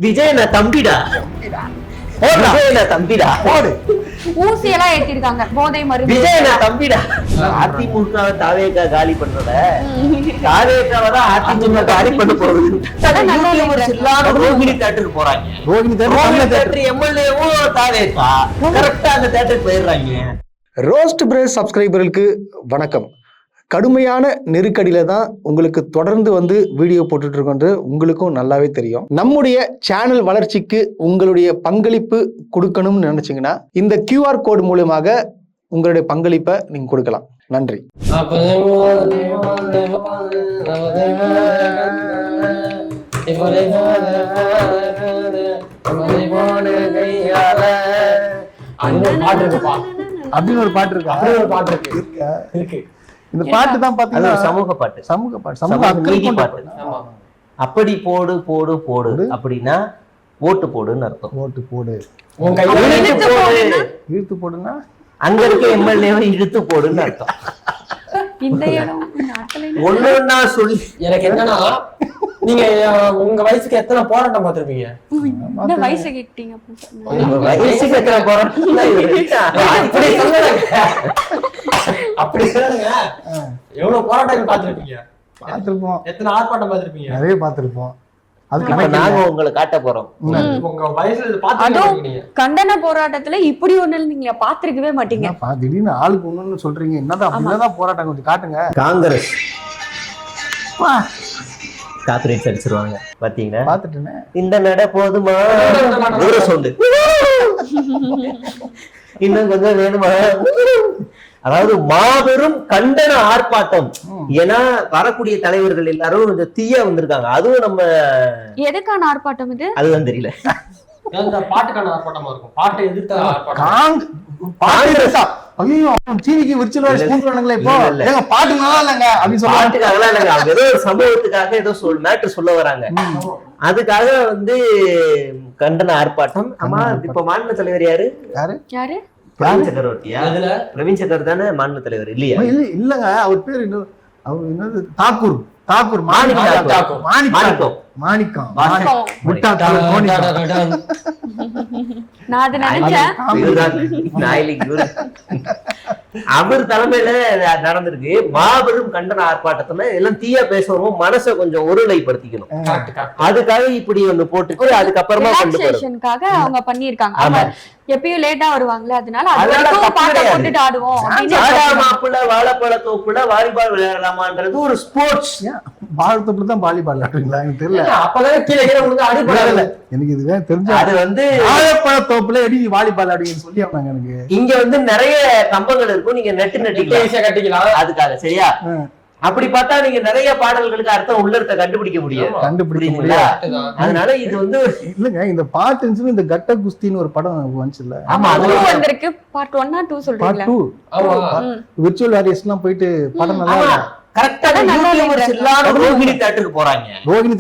விஜய் நான் தம்பிடா. விஜய் நான் தம்பிடா. ஊசி எல்லாம் ஏத்திருக்காங்க போதை மருந்து. விஜய் நான் தம்பிடா. அதிமுக தாவேகா காலி பண்ணல, தாவேகாவை தான் அதிமுக காலி பண்ண போகுது. ரோகிணி தேட்டருக்கு போறாங்க. ரோகிணி தேட்டர் எம்எல்ஏவும் தாவேகா கரெக்டா அந்த தேட்டருக்கு போயிடுறாங்க. ரோஸ்ட் பிரேஸ் சப்ஸ்கிரைபர்களுக்கு வணக்கம். கடுமையான நெருக்கடியில தான் உங்களுக்கு தொடர்ந்து வீடியோ போட்டுட்டு இருக்கோன்று உங்களுக்கும் நல்லாவே தெரியும். நம்முடைய சேனல் வளர்ச்சிக்கு உங்களுடைய பங்களிப்பு கொடுக்கணும்னு நினைச்சீங்கன்னா இந்த QR கோடு மூலமாக உங்களுடைய பங்களிப்பை நீங்க கொடுக்கலாம். நன்றி. அப்படின்னு ஒரு பாட்டு இருக்கு. இந்த பாட்டு தான் பாத்தீங்கன்னா சமூக பாட்டு, சமூக பாட்டு, சமூக பாட்டு. அப்படி போடு போடு போடு அப்படின்னா ஓட்டு போடுன்னு அர்த்தம். ஓட்டு போடு, இழுத்து போடுன்னா அங்க இருக்க எம்எல்ஏவை இழுத்து போடுன்னு அர்த்தம். ஒண்ணுன்னா சொல்லி எனக்கு என்னன்னா, நீங்க உங்க வயசுக்கு எத்தனை போராட்டம் பார்த்திருப்பீங்க? வயசுக்கு எத்தனை போராட்டம்? அப்படி சொல்லுங்க. எவ்வளவு போராட்டங்கள் பார்த்திருப்பீங்க? பார்த்திருப்போம். எத்தனை ஆர்ப்பாட்டம் பார்த்திருப்பீங்க? நிறைய பார்த்திருப்போம். அதுக்கு நாங்க உங்களை காட்ட போறோம். உங்க வயசுல பாத்துருக்கீங்க. கண்டன போராட்டத்துல இப்படி ஒண்ணு நீங்க பாத்திருக்கவே மாட்டீங்க. திடீர்னு ஆளுக்கு ஒண்ணுன்னு சொல்றீங்க. என்னதான் போராட்டம், கொஞ்சம் காட்டுங்க. காங்கிரஸ் காப்பிரைட் அடிச்சிருவாங்க பாத்தீங்கன்னா. பாத்துட்டேன். இந்த நட போதுமா, ஊர சவுண்டு இன்னும் கொஞ்சம் வேணுமா. அதாவது மாபெரும் கண்டன ஆர்ப்பாட்டம். ஏன்னா வரக்கூடிய தலைவர்கள் எல்லாரும் கொஞ்சம் தீயா வந்திருக்காங்க. அதுவும் நம்ம எதுக்கான ஆர்ப்பாட்டம் இது அதுதான் தெரியல. பாட்டுக்கான ஆர்ப்பாட்டமா இருக்கும். பாட்டை எதிர்த்த ஆர்ப்பாட்டம். சீனிக்கு விரிச்சல் இப்போ பாட்டு நல்லா இல்லைங்க அப்படின்னு சொல்லுவாங்க. அவங்க ஏதோ ஒரு சம்பவத்துக்காக ஏதோ மேட்டர் சொல்ல வராங்க. அதுக்காக கண்டன ஆர்ப்பாட்டம். ஆமா, இப்ப மாநில தலைவர் யாரு? யாரு? பிரவீன் சக்கரவர்த்தியா? பிரவீன் சக்கர் தானே மாநில தலைவர் இல்லையா? இல்லங்க, அவர் பேரு அவர் என்னது, தாக்கூர் மாணிக்கம். அவர் தலைமையில நடந்திருக்கு மாபெரும் கண்டன ஆர்ப்பாட்டத்துல. எல்லாம் தீயா பேசணும், மனசை கொஞ்சம் ஒருநிலைப்படுத்திக்கணும். அதுக்காக இப்படி ஒண்ணு போட்டு அதுக்கப்புறமா அவங்க பண்ணிருக்காங்க. எப்பயும் லேட்டா வருவாங்களே, அதனால மாப்பிள்ள வாழைப்பழ தோப்புல வாலிபால் விளையாடலாமான்றது ஒரு ஸ்போர்ட்ஸ். வாழைத்தோப்புல தான் வாலிபால் விளையாடுறீங்களா? எனக்கு தெரியல. அப்பதான் கீழே அடிப்படை எனக்கு இதுவே தெரிஞ்சு. அது வாழைப்பழ தோப்புல எப்படி வாலிபால் அப்படின்னு சொல்லி அவங்க எனக்கு இங்க நிறைய கம்பங்கள் இருக்கும். நீங்க நெட்டு கட்டிக்கலாம் அதுக்காக. சரியா? அப்படி பார்த்தா நீங்க நிறைய பாடல்களுக்கு அர்த்தம் உள்ளர்த்த கண்டுபிடிக்க முடியாது. அதனால இது இல்லங்க, இந்த பாட்டு இந்த கட்ட குஸ்தின்னு ஒரு படம் வந்துச்சுல்ல. ஆமா, அது வந்திருக்கு. பார்ட் 1 ஆ 2 சொல்றீங்களா? பார்ட் 2. விர்ச்சுவல் வாரியர்ஸ் எல்லாம் போயிட்டு படம் நல்லா கரெக்டா ரோகிணி தேட்டருக்கு போறாங்க. ரோகிணி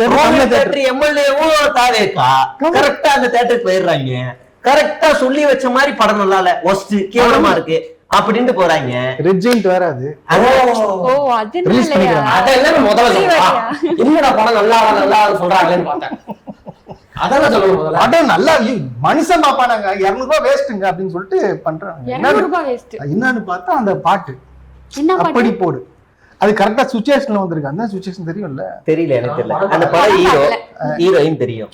தேட்டர் எம்எல்ஏவும் தாவேகா கரெக்டா அந்த தேட்டருக்கு போயிடுறாங்க. கரெக்டா சொல்லி வச்ச மாதிரி படம் நல்லா இல்ல, ஒஸ்ட் கேவலமா இருக்கு அப்படின்னு போறாங்க. ரெஜெண்ட் வேற அது. அதெல்லாம் முதல்ல என்னடா படம் நல்லா நல்லா சொல்றாங்கன்னு பார்த்தேன். அதான் சொல்லுங்க, படம் நல்லா மனுஷன் பாப்பானாங்க. 200 ரூபாய் வேஸ்ட்டுங்க அப்படின்னு சொல்லிட்டு பண்றாங்க. என்னன்னு பார்த்தா அந்த பாட்டு அப்படி போடு, அது கரெக்டா சுச்சுவேஷன்ல வந்திருக்கு. அந்த சுச்சுவேஷன் தெரியும்ல? தெரியல, எனக்கு தெரியல. அந்த படம் ஹீரோயின் தெரியும்.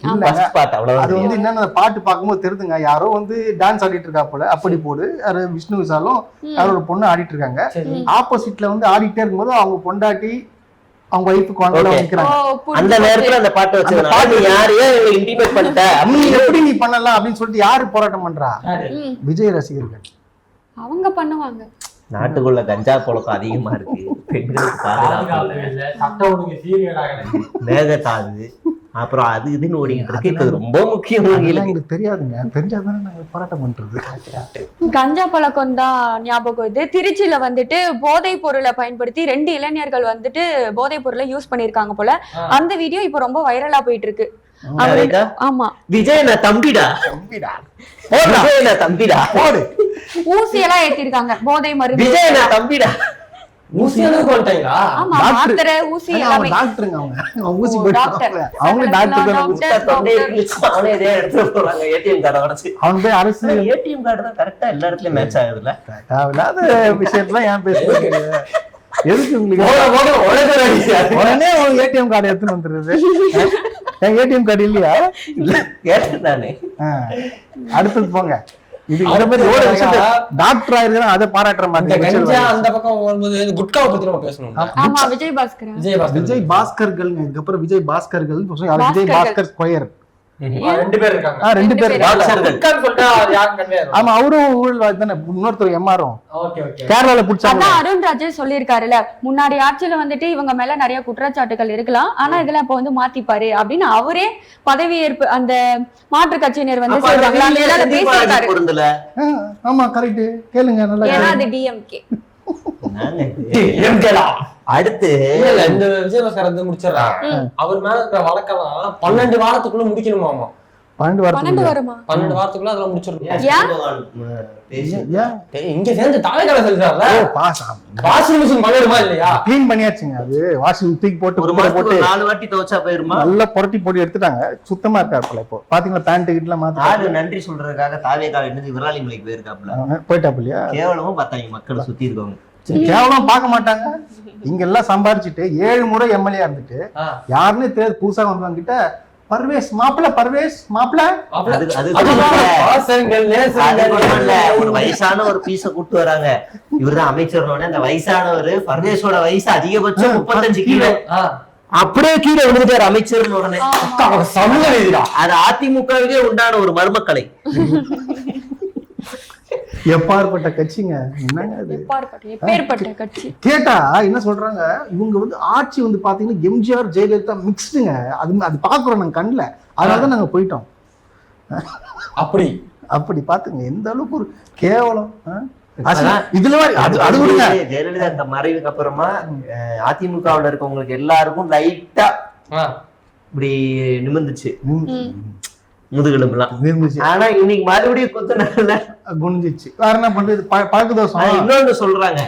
அது என்னன்னா பாட்டு பார்க்கும்போது தெரியுதுங்க. யாரோ டான்ஸ் ஆடிட்டு இருக்கா போல. அப்படி போடு, அது விஷ்ணு விசாலும் யாரோ ஒரு பொண்ணு ஆடிட்டு இருக்காங்க. ஆப்போசிட்ல ஆடிட்டே இருக்கும்போது அவங்க பொண்டாட்டி அவங்க ஒய்ஃபுக்கு நிக்கிறாங்க. அந்த நேரத்துல அந்த பாட்டு வச்சு யாரையே இன்டிமேட் பண்ணிட்ட எப்படி நீ பண்ணலாம் அப்படின்னு சொல்லிட்டு யாரு போராட்டம் பண்றா? விஜய் ரசிகர்கள் அவங்க பண்ணுவாங்க. நாட்டுக்குள்ள கஞ்சா புழக்கம் அதிகமா இருக்கு. பெண்களுக்கு மேகத்தாது அப்புறம் அது இதுன்னு ஓடிக்கிட்டு இருக்கு. இது ரொம்ப முக்கியம். எங்களுக்கு தெரியாதுங்க. தெரிஞ்சாதானே நாங்க போராட்டம் பண்றது. கஞ்சா பழக்கம் தான் ஞாபகம். இது திருச்சியில போதைப் பொருளை பயன்படுத்தி 2 இளைஞர்கள் போதைப் பொருளை யூஸ் பண்ணிருக்காங்க போல. அந்த வீடியோ இப்ப ரொம்ப வைரலா போயிட்டு இருக்கு. ஆமா, விஜய் நான் தம்பிடா. விஜய் நான் தம்பிடா. ஊசி எல்லாம் ஏத்திருக்காங்க போதை மருந்து. விஜய் நான் தம்பிடா. ஊசி அளவுக்கு வந்துட்டீங்களா? ஆமா, டாக்டர். மாத்திரை ஊசி அவங்க எல்லாமே. டாக்டருங்க, அவங்க ஊசி ஓ, போட்டு அவங்களே டாக்டர் தொண்டையை கிழிச்சு அவனே இதே எடுத்துட்டு போறாங்க ஏடிஎம் கார்டை உடைச்சு. அவன் போய் அரசு ஏடிஎம் கார்டு தான் கரெக்டா எல்லா இடத்துலயும் மேட்ச் ஆகுதுல்ல. தேவையில்லாத விஷயத்துல ஏன் பேசுறீங்க? எதுக்கு உங்களுக்கு உடனே உங்க ஏடிஎம் கார்டு எடுத்துன்னு வந்துருது? என் ஏடிஎம் கார்டு இல்லையா? கேட்டேன் நானு. அடுத்தது போங்க. இது இந்த மாதிரி ஒரு விஷயத்த டாக்டர் ஆயிருந்தா அதை பாராட்டுற இந்த மாதிரி கஞ்சா அந்த பக்கம் வரும்போது இந்த குட்காவை பத்தி நம்ம பேசணும். ஆமா, விஜய் பாஸ்கர். விஜய் பாஸ்கர்கள், இதுக்கப்புறம் விஜய் பாஸ்கர்கள், விஜய் பாஸ்கர் ஸ்கொயர், ரெண்டு பேர் இருக்காங்க. ரெண்டு பேர் பாக்ஸர்கள். குட்கான்னு சொல்லிட்டா அது யாரும் கிடையாது. ஆமா, அவரும் ஊழல் தானே. இன்னொருத்தர் எம்ஆரும் ஓகே ஓகே. கேரளால பிடிச்சாங்க. அதான் அருண்ராஜே சொல்லியிருக்காருல்ல, முன்னாடி ஆட்சியில வந்துட்டு இவங்க மேல நிறைய குற்றச்சாட்டுகள் இருக்கலாம், ஆனா இதெல்லாம் இப்ப வந்து மாத்திப்பாரு அப்படின்னு அவரே பதவியேற்பு அந்த மாற்று கட்சியினர் வந்து அப்ப அந்த சொல்றாங்களா, வெளியில அதனால தீபாவளி பேசியிருக்காரு. பொருந்தல. ஆமா, கரெக்ட். கேளுங்க நல்லா. ஏன்னா அது டிஎம்கே. அடுத்து இல்ல இந்த விஜயபாஸ்கர் வந்து முடிச்சிடறாங்க. அவர் மேல இருக்கிற வழக்கெல்லாம் 12 வாரத்துக்குள்ள முடிக்கணுமாமா. 12 12 வருமா? 12 வாரத்துக்குள்ள அதெல்லாம் முடிச்சிடணும். இங்க சேர்ந்து தாலைக்கால சொல்றாருல, வாஷிங் மிஷின் பண்ணிடுமா இல்லையா? கிளீன் பண்ணியாச்சுங்க. அது வாஷிங் தூக்கி போட்டு ஒரு குப்பையில மாசத்துக்கு போட்டு 4 வாட்டி துவைச்சா போயிருமா? நல்லா புரட்டி போட்டு எடுத்துட்டாங்க. சுத்தமா இருக்காருல இப்போ. பாத்தீங்களா, பேண்ட் கிட்ட மாத்தி ஆளு நன்றி சொல்றதுக்காக தாவேக்கால இருந்து விராலிமலைக்கு போயிருக்காப்ல. போயிட்டாப்லையா? கேவலமும் பார்த்தாங்க மக்கள் சுத்தி இருக்கவங்க. கேவலம் பார்க்க மாட்டாங்க. இங்க எல்லாம் சம்பாரிச்சுட்டு 7 முறை எம்எல்ஏ இருந்துட்டு யாருன்னு தெரியாது புதுசா வந்தவங்க கிட்ட பர்வேஸ் மாப்பிள்ள, பர்வேஸ் மாப்பிள்ள. ஒரு வயசான ஒரு பீஸ கூட்டு வராங்க. இவருதான் அமைச்சர். அந்த வயசானவர் பர்வேஸோட வயசு அதிகபட்சம் 35 கிலோ. அப்படியே கீழே விழுந்துட்டாரு அமைச்சர் உடனே. அது அதிமுகவிலே உண்டான ஒரு மர்மக்கலை. எப்பாற்பட்ட கட்சிங்க, என்னங்க அது? எப்பேற்பட்ட கட்சி கேட்டா என்ன சொல்றாங்க, இவங்க வந்து ஆட்சி வந்து பாத்தீங்கன்னா எம்ஜிஆர் ஜெயலலிதா மிக்ஸ்டுங்க. அது பாக்குறோம் நாங்க கண்ணுல, அதனாலதான் நாங்க போயிட்டோம். அப்படி பாத்துங்க எந்த அளவுக்கு ஒரு கேவலம். இதுல அது ஜெயலலிதா மறைவுக்கு அப்புறமா அதிமுகவுல இருக்கவங்களுக்கு எல்லாருக்கும் லைட்டா இப்படி நிமிர்ந்துச்சு முதுகெலும்புலாம். ஆனா இன்னைக்கு மறுபடியும் குத்துனால குனிஞ்சிச்சு. வேற என்ன பண்றது, பழக்க தோசம். இன்னொன்னு சொல்றாங்க,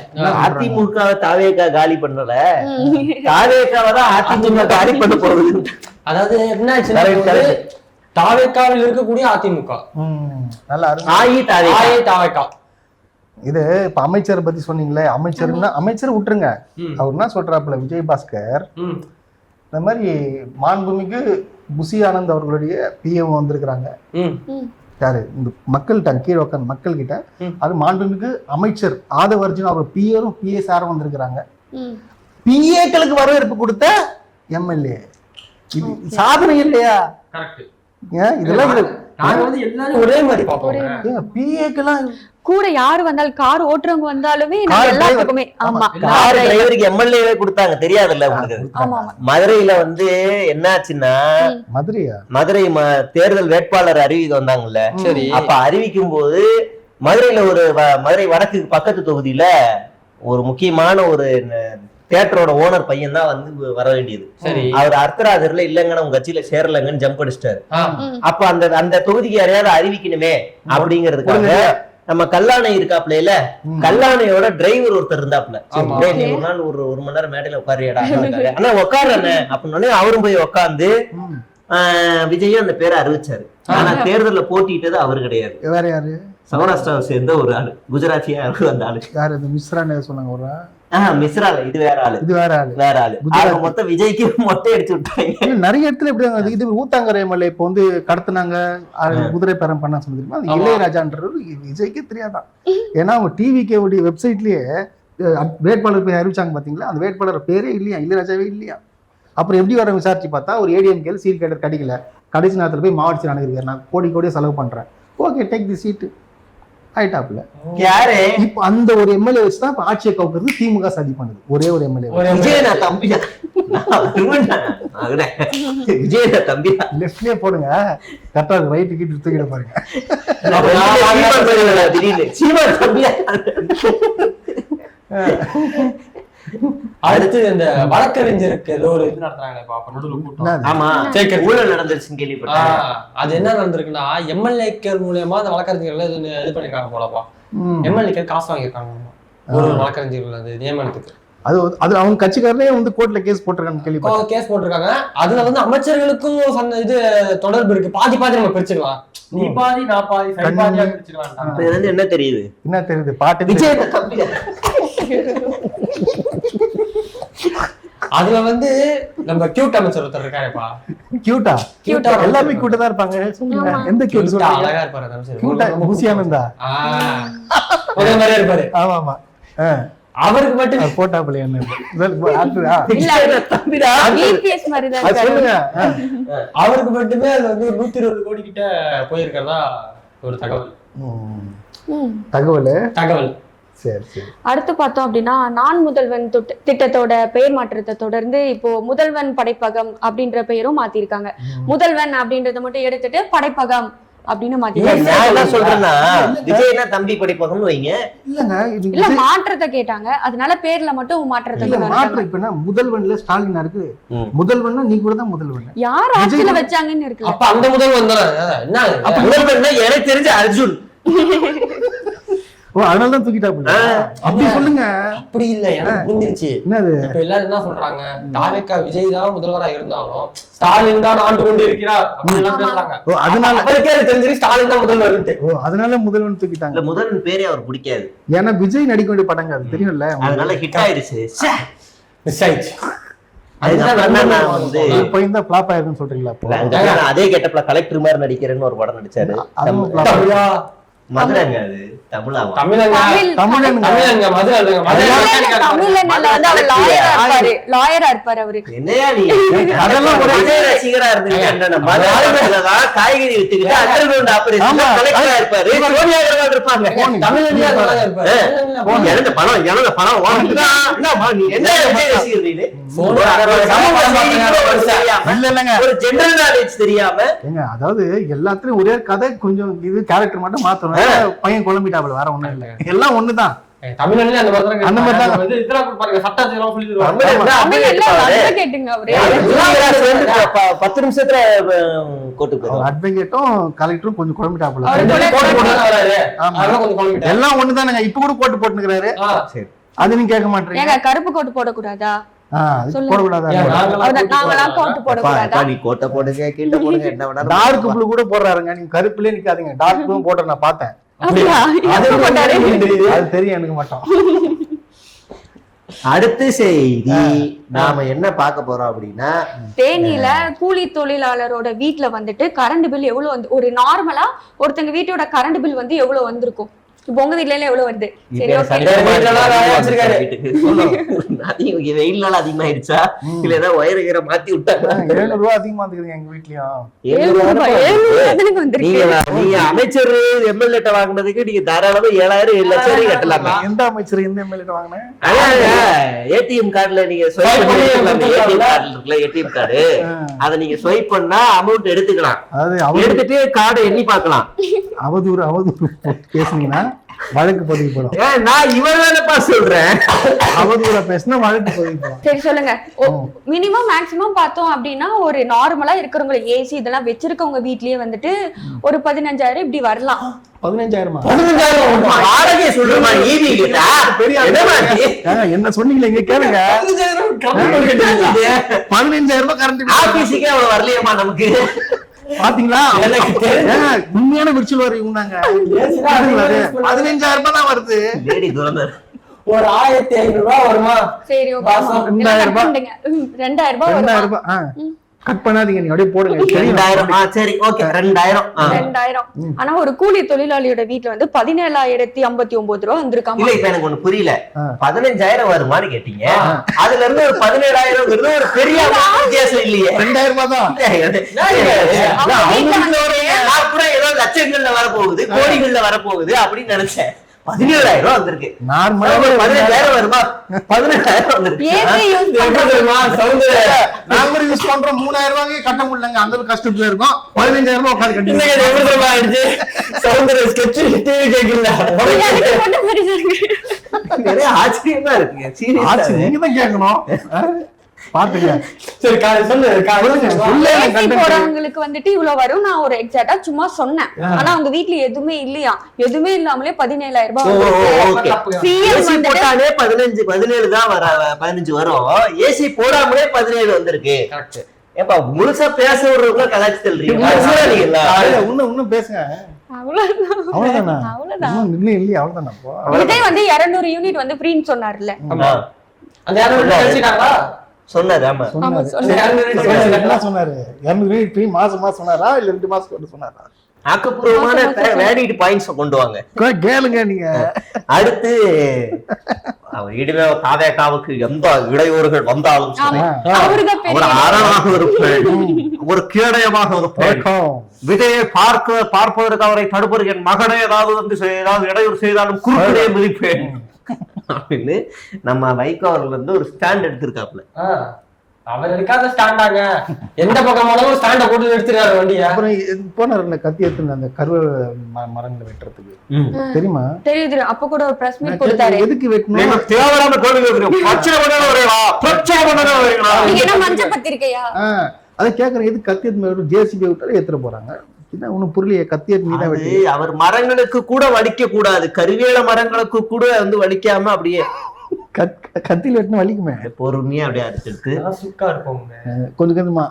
அதிமுக தாவேக்கா காலி பண்ணல, தாவேக்காவை தான் அதிமுக காலி பண்ண போகுது. அதாவது என்ன, தாவேக்காவில் இருக்கக்கூடிய அதிமுக நல்லா தாவேக்கா. இது இப்ப அமைச்சரை பத்தி சொன்னீங்களே, அமைச்சர் விட்டுருங்க. அவர் என்ன சொல்றாப்புல விஜய் பாஸ்கர், இந்த மாதிரி மாண்புமிகு புசி ஆனந்த் அவர்களுடைய பிஎம் வந்திருக்கிறாங்க. யாரு இந்த மக்கள்கிட்ட கீழே உட்காந்து மக்கள் கிட்ட, அது மாண்புமிகு அமைச்சர் ஆதவ அர்ஜுன் அவர் பிஏரும் பிஎஸ்ஆரும் வந்திருக்கிறாங்க. பிஏக்களுக்கு வரவேற்பு கொடுத்த எம்எல்ஏ. சாதனை இல்லையா? இதெல்லாம் ஒரே மாதிரி பாப்போம். பிஏக்கெல்லாம் கூட யாரு வந்தாலும், கார் ஓட்டுறவங்க வந்தாலுமே எல்லாத்துக்குமே. ஆமா, கார் டிரைவருக்கு எம்எல்ஏவே கொடுத்தாங்க, தெரியாதுல்ல உங்களுக்கு? மதுரையில வந்து என்னாச்சுன்னா, மதுரை தேர்தல் வேட்பாளர் அறிவிக்க வந்தாங்கல்ல. சரி, அப்ப அறிவிக்கும் போது மதுரையில மதுரை வடக்கு பக்கத்து தொகுதியில ஒரு முக்கியமான ஒரு தியேட்டரோட ஓனர் பையன் தான் வந்து வர வேண்டியது. சரி, அவர் அர்த்தராஜர்ல இல்லைங்கன்னு உங்க கட்சியில சேரலங்கன்னு ஜம்ப் அடிச்சிட்டாரு. அப்ப அந்த தொகுதிக்கு யாரையாவது அறிவிக்கணுமே அப்படிங்கிறதுக்காக நம்ம கல்லாணை இருக்காப்ல, கல்லாணையோட டிரைவர் ஒருத்தர் இருந்தாப்ல. ஒரு நாள் ஒரு மணி நேரம் மேடையில உட்காரியாடா, ஆனா உட்காரு அப்படின்னு அவரும் போய் உட்காந்து விஜயும் அந்த பேரை அறிவிச்சாரு. ஆனா தேர்தல்ல போட்டிட்டது அவரு கிடையாது, வேற யாரு? சௌராஷ்டிராவை சேர்ந்த ஒரு ஆளு, குஜராத்தியா அந்த ஆளு. யாரு? மிஸ்ரான்னு சொன்னாங்க. ஒரு மிஸ்ரா இது வேற ஆளு, வேற ஆளு. மொத்தம் விஜய்க்கு மொட்டை அடிச்சு விட்டாங்க. நிறைய இடத்துல எப்படி இது ஊத்தாங்கரை மலை இப்ப வந்து கடத்துனாங்க, குதிரை பேரம் பண்ண சொல்லிருக்கோம். அது இளையராஜான்றது விஜய்க்கே தெரியாதான். ஏன்னா அவங்க டிவிக்கே உடைய வெப்சைட்லயே வேட்பாளர் பேர் அறிவிச்சாங்க பாத்தீங்களா, அந்த வேட்பாளர் பேரே இல்லையா, இளையராஜாவே இல்லையா. அப்புறம் எப்படி வர விசாரிச்சு பார்த்தா ஒரு ஏடிஎம்கேல சீட் கேட்டர் கிடைக்கல, கடைசி நேரத்துல போய் மாவட்ட செயலர் அனுப்பியிருக்காரு, நான் கோடியே செலவு பண்றேன், ஓகே டேக் தி சீட் ஆயிட்டாப்ல. யாரு இப்ப அந்த ஒரு எம்எல்ஏ வச்சுதான் இப்ப ஆட்சியை கவுக்கிறது திமுக சதி பண்ணுது. ஒரே ஒரு எம்எல்ஏ. விஜய் தம்பியா லெஃப்ட்லயே போடுங்க, கரெக்டா ரைட் கிட்ட தூக்கிட பாருங்க. அடுத்து இந்த வழக்கறிஞருக்கு ஏதோ ஒரு இது நடத்துறாங்க. ஆமா, ஊழல் நடந்துருச்சுன்னு கேள்விப்பட்டேன். அது என்ன நடந்திருக்குன்னா, எம்எல்ஏக்கள் மூலமா அந்த வழக்கறிஞர்கள் இது பண்ணிருக்காங்க போலப்பா. எம்எல்ஏக்கள் காசு வாங்கியிருக்காங்க ஒரு வழக்கறிஞர்கள் அந்த நியமனத்துக்கு. அது அவங்க கட்சிக்காரனே வந்து கோர்ட்ல கேஸ் போட்டிருக்காங்க கேள்விப்பட்டேன். கேஸ் போட்டிருக்காங்க. அதுல வந்து அமைச்சர்களுக்கும் இது தொடர்பு இருக்கு. பாதி நம்ம பிரிச்சிடலாம். நீ பாதி நான் பாதி சரி பாதியா பிரிச்சிடலாம். இதுல இருந்து என்ன தெரியுது? என்ன தெரியுது? பாட்டு விஜய் அதுல வந்து நம்ம கியூட் அமைச்சர் ஒருத்தர் இருக்காருப்பா. கியூட்டா எல்லாமே கியூட்டா தான் இருப்பாங்க. சொல்லுங்க எந்த கியூட் சொல்றீங்க? அழகா இருப்பாரு அந்த அமைச்சர். கியூட்டா பூசியானந்தா ஒரே மாதிரியே இருப்பாரு. ஆமா ஆமா. அவருக்கு மட்டும் போட்டா பிள்ளையான்னு சொல்லுங்க. அவருக்கு மட்டுமே அது வந்து 120 கோடி கிட்ட போயிருக்கிறதா ஒரு தகவல். சரி சரி. அடுத்து பார்த்தோம் அப்படின்னா நான் முதல்வன் திட்டத்தோட பெயர் மாற்றத்தை தொடர்ந்து இப்போ முதல்வன் படைப்பகம் அப்படின்ற பெயரும் மாத்திருக்காங்க. முதல்வன் அப்படின்றத மட்டும் எடுத்துட்டு படைப்பகம் அப்படின்னு மாத்திருக்காங்க. சொல்றேன்னா விஜய்னா தம்பி படைப்பகம்னு வைங்க. இல்ல மாற்றத்தை கேட்டாங்க, அதனால பேர்ல மட்டும் மாற்றத்தை மாற்றம். இப்ப முதல்வன்ல ஸ்டாலினா இருக்கு, முதல்வன்னா நீ கூட தான் முதல்வன். யார் ஆட்சியில வச்சாங்கன்னு இருக்கு. அப்ப அந்த முதல்வன் தான் முதல்வன்னா எனக்கு தெரிஞ்ச அர்ஜுன். ஓ அதனாலதான் தூக்கிட்டா அப்படி சொல்லுங்க. அப்படி இல்ல, எனக்கு புரிஞ்சிருச்சு. இப்ப எல்லாரும் என்ன சொல்றாங்க, தாவேக்கா விஜய் தான் முதல்வரா இருந்தாலும் ஸ்டாலின் தான் ஆண்டு கொண்டு இருக்கிறார் அப்படின்னு பேசுறாங்க. அதனால அவருக்கே தெரிஞ்சு ஸ்டாலின் தான் முதல்வர். அதனால முதல்வன் தூக்கிட்டாங்க. முதல்வன் பேரே அவர் பிடிக்காது. ஏன்னா விஜய் நடிக்க வேண்டிய படங்க அது தெரியும்ல, அதனால ஹிட் ஆயிடுச்சு. மிஸ் ஆயிடுச்சு. அதே கெட்டப்ல கலெக்டர் மாதிரி நடிக்கிறேன்னு ஒரு படம் நடிச்சாரு. மதுரைங்க அது தமிழங்க லாயரா இருப்பாரு அவரு. என்னையா நீ அதெல்லாம் ரசிகரா இருந்தீங்க. காய்கறி வித்துக்கிட்டு அண்டர்கிரவுண்ட் ஆபரேஷன் கலெக்டரா இருப்பாரு. சோனியா அகர்வால் இருப்பாங்க. எனக்கு பணம் எனக்கு பணம் என்ன ரசிகர் நீ? ஒரு ஜெனரல் நாலேஜ் தெரியாம, அதாவது எல்லாத்துலயும் ஒரே கதை, கொஞ்சம் இது கேரக்டர் மட்டும் மாத்தணும். பையன் குழம்பிட்டாப்ல, வேற ஒண்ணும் இல்ல, எல்லாம் ஒண்ணுதான். தமிழ்ல அந்த மாதிரி அந்த மாதிரி தான் வந்து இதெல்லாம் பாருங்க, சட்டத்தெல்லாம் சொல்லி தருவாங்க. 10 நிமிஷத்துல கோட்டுக்கு அட்வொகேட்டும் கலெக்டரும் கொஞ்சம் குழம்பிட்டாப்ல. எல்லாம் எல்லாம் ஒண்ணுதானுங்க. இப்ப கூட கோட்டு போட்டுக்கிறாரு. சரி, அது நீங்க கேட்க மாட்டீங்க. கருப்பு கோட்டு போடக்கூடாதா? டார்க் ப்ளூ கூட போடுறாருங்க. நீங்க கருப்புலயே நிக்காதீங்க, டார்க் ப்ளூ போடுற நான் பார்த்தேன். அது தெரியும் எனக்கு மட்டும். அடுத்த செய்தி நாம என்ன பார்க்க போறோம் அப்படின்னா, தேனியில கூலி தொழிலாளரோட வீட்டுல வந்துட்டு கரண்ட் பில் எவ்வளவு வந்து, ஒரு நார்மலா ஒருத்தங்க வீட்டோட கரண்ட் பில் வந்து எவ்வளவு வந்திருக்கும்? இப்ப உங்க வீட்ல எவ்வளவு வருது? வெயில் நாள் அதிகமாயிருச்சா இல்ல ஏதாவது ஒயர் மாத்தி விட்டாங்க? 700 ரூபாய் அதிகமா இருக்குது எங்க வீட்லயும். நீங்க அமைச்சர் எம்எல்ஏ வாங்கினதுக்கு நீங்க தாராளமா 7000 7 லட்சம் கட்டலாம். எந்த அமைச்சர் எந்த எம்எல்ஏ வாங்கினேன்? ஏடிஎம் கார்டுல நீங்க ஸ்வைப் பண்ணி, ஏடிஎம் கார்டு அதை நீங்க ஸ்வைப் பண்ணா அமௌண்ட் எடுத்துக்கலாம். அதாவது எடுத்துட்டு கார்டை எண்ணி பார்க்கலாம். அவதூறு பேசுனீங்கன்னா வழக்கு பதிவு போடும். நான் இவர்தானப்பா சொல்றேன். அவதூறா பேசினா வழக்கு பதிவு போடும். சரி சொல்லுங்க. மினிமம் மேக்ஸிமம் பார்த்தோம் அப்படின்னா ஒரு நார்மலா இருக்கிறவங்க ஏசி இதெல்லாம் வச்சிருக்கவங்க வீட்லயே வந்துட்டு ஒரு 15,000 இப்படி வரலாம். 15,000 வாடகை சொல்றமா? ஈவி கிட்ட என்ன சொன்னீங்களே இங்க கேளுங்க. 15,000 ரூபாய் கரண்ட் ஆபீஸுக்கே அவ்வளவு வரலையம்மா நமக்கு. பாத்தீங்களா? உண்மையான விர்ச்சுவல் வரி இருந்தாங்க. 15,000 ரூபாய் தான் வருது. ஒரு 1,500 ரூபாய் வருமா? சரி, 2,000 ரூபாய் கட் பண்ணாதீங்க, நீங்க அப்படியே போடுங்க. 2,000. சரி, ஓகே, 2,000. ஆனா ஒரு கூலி தொழிலாளியோட வீட்டுல வந்து 17,059 ரூபாய் வந்திருக்காங்க. இல்ல, இப்ப எனக்கு ஒண்ணு புரியல. 15,000 வருமானு கேட்டீங்க, அதுல இருந்து ஒரு 17,000 ஒரு பெரிய வித்தியாசம் இல்லையே. 2,000 ரூபாய் தான். கூட ஏதோ லட்சங்கள்ல வரப்போகுது, கோடிகள்ல வரப்போகுது அப்படின்னு நினைச்சேன். 17,000 ரூபாய் வந்திருக்கு. நார்மலா 15,000 வருமா? 17,000 வந்திருக்கு. நாம யூஸ் பண்றோம் 3,000 ரூபாய்க்கு கட்ட முடியலங்க. அந்த ஒரு கஷ்டத்துல இருக்கும். 15,000 ரூபாய் உட்காந்து கட்டி ஆச்சரியமா இருக்கு. நீங்க தான் கேட்கணும். பாத்துக்க. சரி சொல்லு AC போறவங்களுக்கு வந்துட்டு இவ்வளவு வரும். நான் ஒரு எக்ஸாக்டா சும்மா சொன்னேன். ஆனா அவங்க வீட்ல எதுவுமே இல்லையா, எதுவுமே இல்லாமலே 17,000 ரூபாய். ஏசி போட்டாலே 17 தான் 15 வரும். ஏசி போடாமலே 17 வந்திருக்கு. ஏப்பா முழுசா பேச விடுறவங்க கலாச்சி தள்ளுறீங்க. இன்னும் பேசுங்க. அவ்வளவுதான். விஜய் வந்து 200 யூனிட் வந்து ஃப்ரீன்னு சொன்னார்ல. சொன்னாரு. ஆமா சொன்னாரு. 200 யூனிட் ஃப்ரீ மாசமா சொன்னாரா இல்ல 2 மாசத்துக்கு சொன்னாரா? ஆக்கப்பூர்வமான வேலிட் பாயிண்ட்ஸ் கொண்டு வாங்க. கேளுங்க நீங்க. அடுத்து இனிமே தாவேகாவுக்கு எந்த இடையூறுகள் வந்தாலும் ஒரு அரணாக இருப்பேன், ஒரு கேடயமாக இருப்பேன். விஜயை பார்ப்பதற்கு அவரை தடுப்பதற்கு என் மகனே ஏதாவது வந்து இடையூறு செய்தாலும் குறுக்கிலே மிதிப்பேன் அப்படின்னு நம்ம வைகோ அவர்கள் வந்து ஒரு ஸ்டாண்ட் எடுத்திருக்காப்ல. அவர் இருக்காத ஸ்டாண்டாங்க, எந்த பக்கம் போனாலும் ஸ்டாண்ட போட்டு எடுத்துறாரு வண்டியை. அப்புறம் போனாரு கத்தி எடுத்து அந்த கருவ மரங்களை வெட்டுறதுக்கு, தெரியுமா? தெரியுது. அப்ப கூட ஒரு பிரஸ் மீட் கொடுத்தாரு. எதுக்கு வெட்டணும்? தேவையான கேள்வி கேட்கிறோம். பிரச்சனை மஞ்சள் பத்திரிக்கையா அதை கேக்குறேன். எது கத்தி எடுத்து ஜேசிபி விட்டாலும் ஏத்துற போறாங்க. ஒன்னும் புரியலையே. கத்தி எடுத்து நீதான் வெட்டி. அவர் மரங்களுக்கு கூட வலிக்க கூடாது, கருவேல மரங்களுக்கு கூட வந்து வலிக்காம அப்படியே கத்தியில வெட்டினா வலிக்குமே. பொறுமையா அப்படியே அடிச்சுட்டு சுக்கா இருப்போம். கொஞ்சம் கொஞ்சமா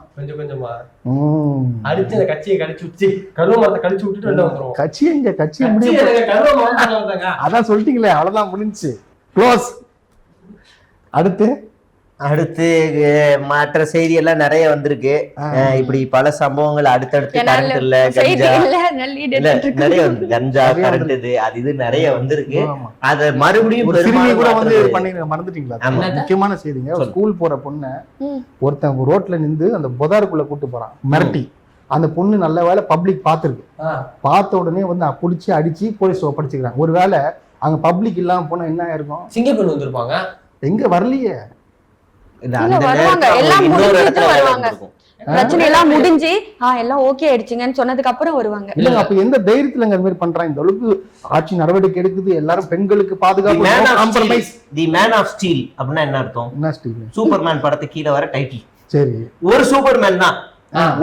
அடிச்சு அந்த கட்சியை கடிச்சு வச்சு கருவ மரத்தை கடிச்சு விட்டுட்டு வெளில வந்துரும். கட்சியை முடியும். அதான் சொல்லிட்டீங்களே, அவ்வளவுதான் முடிஞ்சு. க்ளோஸ். அடுத்து மற்ற செய்தி எல்லாம் நிறைய வந்திருக்கு. இப்படி பல சம்பவங்கள் அடுத்தடுத்து கரண்ட் இல்ல, கஞ்சா நிறைய வந்து கஞ்சா கரண்ட் இது நிறைய வந்திருக்கு. அத மறுபடியும் கூட வந்து மறந்துட்டீங்களா? முக்கியமான செய்திங்க. ஸ்கூல் போற பொண்ணு ஒருத்தன் ரோட்ல நின்று அந்த பொதாருக்குள்ள கூட்டு போறான் மிரட்டி. அந்த பொண்ணு நல்ல வேலை பப்ளிக் பாத்துருக்கு. பார்த்த உடனே வந்து புடிச்சு அடிச்சு போலீஸ் ஒப்படைச்சுக்கிறாங்க. ஒருவேளை அங்க பப்ளிக் இல்லாம போனா என்ன ஆயிருக்கும்? சிங்கப்பூர் வந்திருப்பாங்க. எங்க வரலையே. பிரச்சனை எல்லாம் முடிஞ்சு எல்லாம் ஓகே ஆயிடுச்சுங்கன்னு சொன்னதுக்கு அப்புறம் வருவாங்க. இல்லங்க, அப்ப எந்த தைரியத்துல இந்த மாதிரி பண்றாங்க? இந்த அளவுக்கு ஆட்சி நடவடிக்கை எடுக்குது, எல்லாரும் பெண்களுக்கு பாதுகாப்பு. தி மேன் ஆஃப் ஸ்டீல் அப்படின்னா என்ன அர்த்தம்? என்ன ஸ்டீல்? சூப்பர்மேன் படத்துக்கு கீழே வர டைட்டில். சரி, ஒரு சூப்பர்மேன் தான்.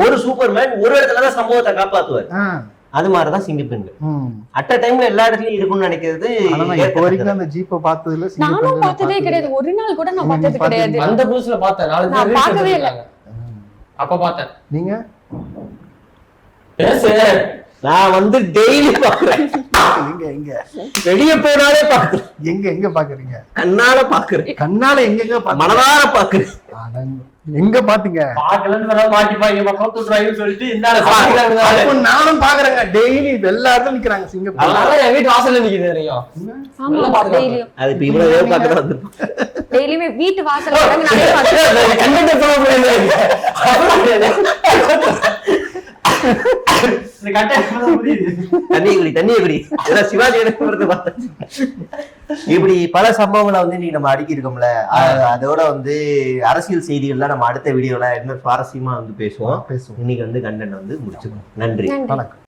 ஒரு சூப்பர்மேன் ஒரு இடத்துலதான் சம்பவத்தை காப்பாத்துவார். அது மாதிரிதான் சிங்கப்பெண்கள் அட் அ டைம்ல எல்லா இடத்துலயும் இருக்கும்னு நினைக்கிறது. இப்ப வரைக்கும் அந்த ஜீப்பை பார்த்ததுல நானும் பார்த்ததே கிடையாது. ஒரு நாள் கூட நான் பார்த்தது கிடையாது. அந்த புதுசுல பார்த்தேன். நான் பார்க்கவே இல்ல. அப்ப பார்த்தேன். நீங்க பேசு. நான் வந்து டெய்லி பாக்குறேன். எங்க வெளிய போனாலே பாக்குறேன். எங்க பாக்குறீங்க? கண்ணால பாக்குறேன். கண்ணால எங்க மனதார பாக்குறேன். எங்க பாத்தீங்க? நானும் பாக்குறேங்க. டெய்லி எல்லாரும் நிக்கிறாங்க சிங்கப்பூர். என் வீட்டு வாசல்ல நிக்குது தெரியும். அது இப்ப இவ்வளவு நேரம் பாக்குறேன் வந்து டெய்லியுமே வீட்டு வாசல்ல இப்படி பல சம்பவங்களை வந்து நீ நம்ம அடுக்கி இருக்கோம்ல. அதோட வந்து அரசியல் செய்திகள்லாம் நம்ம அடுத்த வீடியோல இன்னும் சுவாரஸ்யமா வந்து பேசுவோம். இன்னைக்கு வந்து கண்டென்ட் வந்து முடிச்சுக்கோம். நன்றி, வணக்கம்.